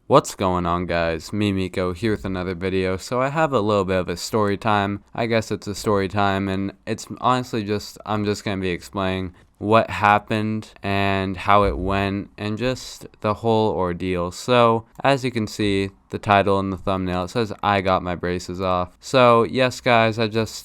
What's going on, guys? Me, Miko, here with another video. So I have a little bit of a story time. I guess it's a story time, and it's honestly I'm just gonna be explaining what happened and how it went and just the whole ordeal. So as you can see, the title and the thumbnail, it says I got my braces off. So yes, guys,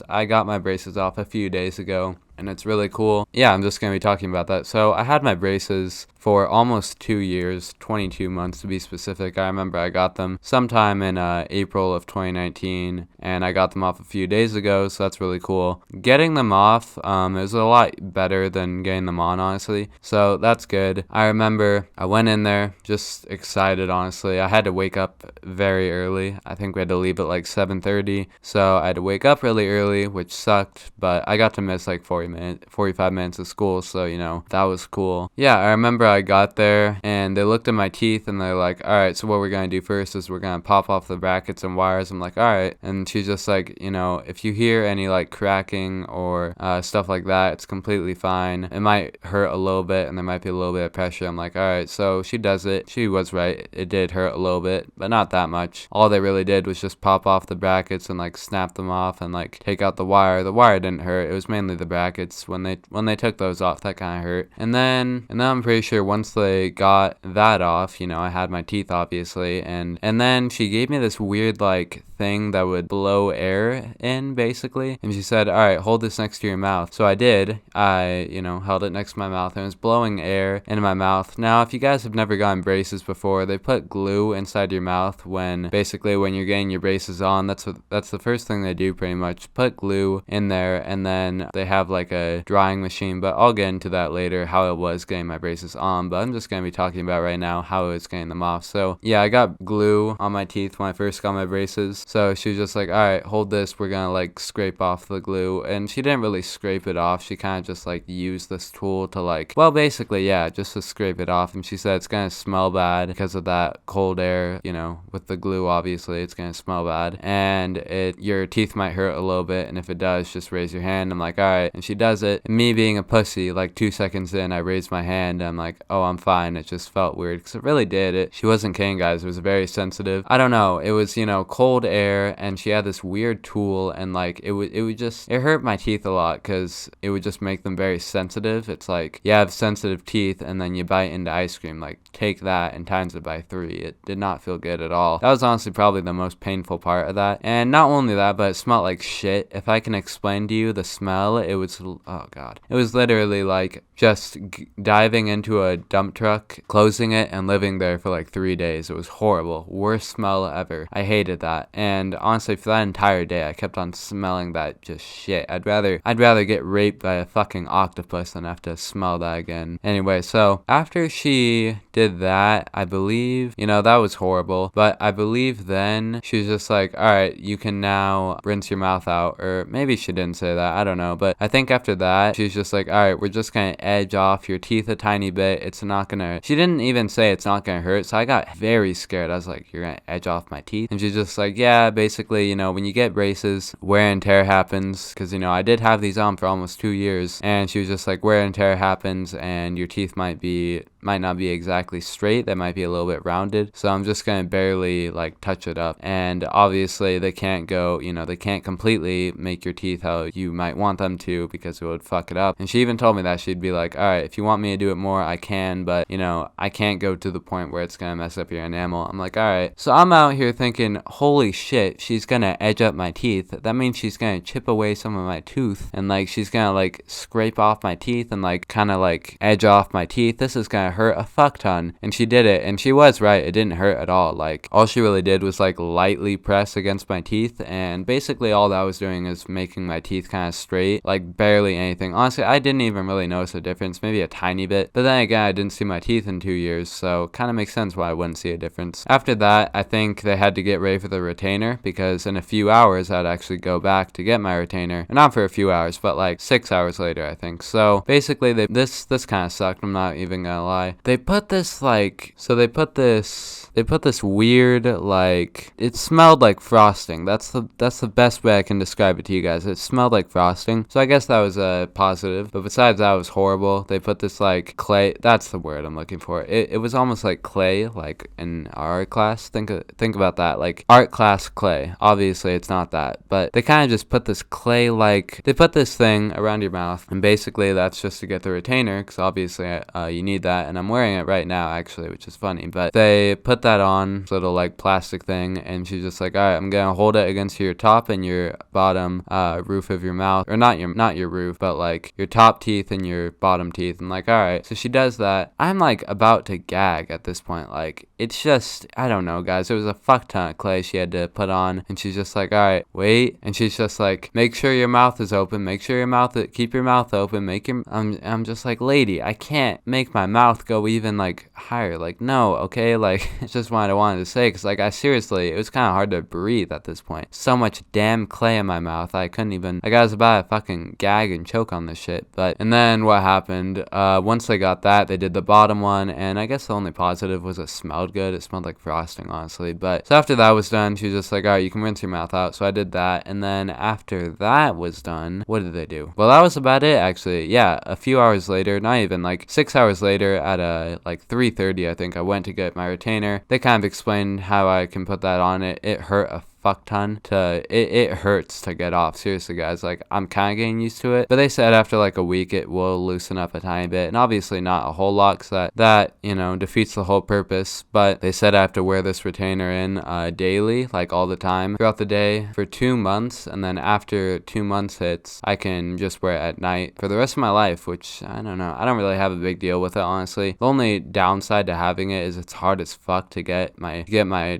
I got my braces off a few days ago, and it's really cool. Yeah, I'm just gonna be talking about that. So I had my braces for almost 2 years, 22 months to be specific. I remember I got them sometime in April of 2019, and I got them off a few days ago, so that's really cool. Getting them off is a lot better than getting them on, honestly, so that's good. I remember I went in there just excited, honestly. I had to wake up very early. I think we had to leave at like 7:30, so I had to wake up really early, which sucked, but I got to miss like 45 minutes of school, so you know, that was cool. Yeah, I remember I got there and they looked at my teeth and they're like, alright, so what we're gonna do first is we're gonna pop off the brackets and wires. I'm like, alright. And she's just like, you know, if you hear any like cracking or stuff like that, it's completely fine. It might hurt a little bit and there might be a little bit of pressure. I'm like, alright. So she does it. She was right. It did hurt a little bit, but not that much. All they really did was just pop off the brackets and like snap them off and like take out the wire. The wire didn't hurt. It was mainly the brackets. When they took those off, that kind of hurt. And then I'm pretty sure once they got that off, you know, I had my teeth obviously, and then she gave me this weird like thing that would blow air in basically, and she said, all right, hold this next to your mouth. So I did. I, you know, held it next to my mouth and it was blowing air into my mouth. Now if you guys have never gotten braces before, they put glue inside your mouth when you're getting your braces on. That's the first thing they do pretty much, put glue in there, and then they have like a drying machine, but I'll get into that later, how it was getting my braces on, but I'm just going to be talking about right now how it was getting them off. So yeah, I got glue on my teeth when I first got my braces, so she was just like, alright, hold this, we're gonna like scrape off the glue, and she didn't really scrape it off, she kind of just like used this tool to like, well basically yeah, just to scrape it off, and she said it's gonna smell bad because of that cold air, you know, with the glue obviously it's gonna smell bad, and your teeth might hurt a little bit, and if it does, just raise your hand. I'm like, alright, and she does it, and me being a pussy, like 2 seconds in, I raised my hand, and I'm like, oh, I'm fine. It just felt weird, because it really did. She wasn't kidding, guys. It was very sensitive. I don't know, it was, you know, cold air, and she had this weird tool, and like it hurt my teeth a lot, because it would just make them very sensitive. It's like you have sensitive teeth and then you bite into ice cream, like take that and times it by 3. It did not feel good at all. That was honestly probably the most painful part of that. And not only that, but it smelled like shit. If I can explain to you the smell, it was, oh god, it was literally like just diving into a dump truck, closing it, and living there for like 3 days. It was horrible. Worst smell ever. I hated that. And honestly, for that entire day, I kept on smelling that just shit. I'd rather get raped by a fucking octopus than have to smell that again. Anyway, so after she did that, I believe, you know, that was horrible, but I believe then she was just like, alright, you can now rinse your mouth out, or maybe she didn't say that, I don't know, but I think after that, she's just like, alright, we're just gonna edge off your teeth a tiny bit. It's not gonna, she didn't even say it's not gonna hurt, so I got very scared. I was like, you're gonna edge off my teeth? And she's just like, yeah, basically, you know, when you get braces, wear and tear happens, because, you know, I did have these on for almost 2 years, and she was just like, wear and tear happens, and your teeth might not be exactly straight, they might be a little bit rounded, so I'm just gonna barely like touch it up. And obviously they can't go, you know, they can't completely make your teeth how you might want them to, because it would fuck it up. And she even told me that she'd be like, alright, if you want me to do it more, I can, but you know, I can't go to the point where it's gonna mess up your enamel. I'm like, alright. So I'm out here thinking, holy shit, she's gonna edge up my teeth. That means she's gonna chip away some of my tooth, and like she's gonna like scrape off my teeth and like kind of like edge off my teeth. This is gonna hurt a fuck ton. And she did it, and she was right, it didn't hurt at all. Like all she really did was like lightly press against my teeth, and basically all that was doing is making my teeth kind of straight, like barely anything. Honestly, I didn't even really notice a difference, maybe a tiny bit, but then again, I didn't see my teeth in 2 years, so kind of makes sense why I wouldn't see a difference. After that, I think they had to get ready for the retainer, because in a few hours I'd actually go back to get my retainer, and not for a few hours, but like 6 hours later, I think. So basically this kind of sucked, I'm not even gonna lie. lie. They put this like, they put this weird, like, it smelled like frosting. That's the best way I can describe it to you guys. It smelled like frosting. So I guess that was a positive. But besides that, it was horrible. They put this like clay. That's the word I'm looking for. It was almost like clay, like in our art class. Think about that, like art class clay. Obviously, it's not that, but they kind of just put this clay, like they put this thing around your mouth, and basically that's just to get the retainer, because obviously you need that. And I'm wearing it right now, actually, which is funny. But they put that on, this little like plastic thing, and she's just like, all right, I'm gonna hold it against your top and your bottom roof of your mouth, or not your roof, but like your top teeth and your bottom teeth. And like, all right, so she does that. I'm like about to gag at this point. Like, it's just, I don't know, guys, it was a fuck ton of clay she had to put on, and she's just like, all right, wait, and she's just like, make sure your mouth is open, make sure your mouth, keep your mouth open, I'm just like, lady, I can't make my mouth go even like higher, like, no, okay, like, it's just what I wanted to say, because like, I seriously, it was kind of hard to breathe at this point. So much damn clay in my mouth, I couldn't even, like, I was about to fucking gag and choke on this shit. But, and then what happened, once they got that, they did the bottom one, and I guess the only positive was it smelled good. It smelled like frosting, honestly. But so after that was done, she was just like, all right, you can rinse your mouth out. So I did that, and then after that was done, what did they do? Well, that was about it, actually. Yeah, a few hours later, not even, like 6 hours later, at like 3:30, I think, I went to get my retainer. They kind of explained how I can put that on it. It hurt a fuck ton it hurts to get off, seriously, guys. Like, I'm kind of getting used to it, but they said after like a week it will loosen up a tiny bit, and obviously not a whole lot, because that you know, defeats the whole purpose. But they said I have to wear this retainer in daily, like all the time throughout the day, for 2 months, and then after 2 months hits, I can just wear it at night for the rest of my life, which I don't know, I don't really have a big deal with it, honestly. The only downside to having it is it's hard as fuck to get my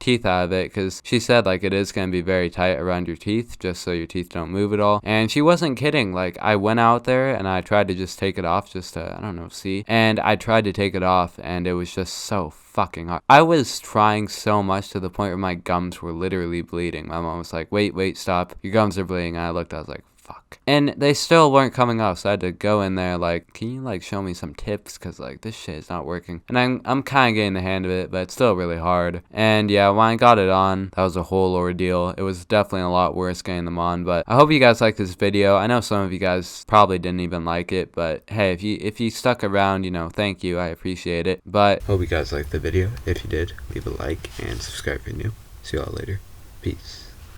teeth out of it, because she said like it is going to be very tight around your teeth, just so your teeth don't move at all. And she wasn't kidding. Like, I went out there and I tried to just take it off, just to, I don't know, see, and I tried to take it off, and it was just so fucking hard. I was trying so much to the point where my gums were literally bleeding. My mom was like, wait, stop, your gums are bleeding. And I looked, I was like, fuck. And they still weren't coming off, so I had to go in there like, can you like show me some tips, because like this shit is not working. And I'm kind of getting the hang of it, but it's still really hard. And yeah, when I got it on, that was a whole ordeal. It was definitely a lot worse getting them on. But I hope you guys like this video. I know some of you guys probably didn't even like it, but hey, if you stuck around, you know, thank you, I appreciate it. But hope you guys liked the video. If you did, leave a like and subscribe if you're new. See y'all later. Peace.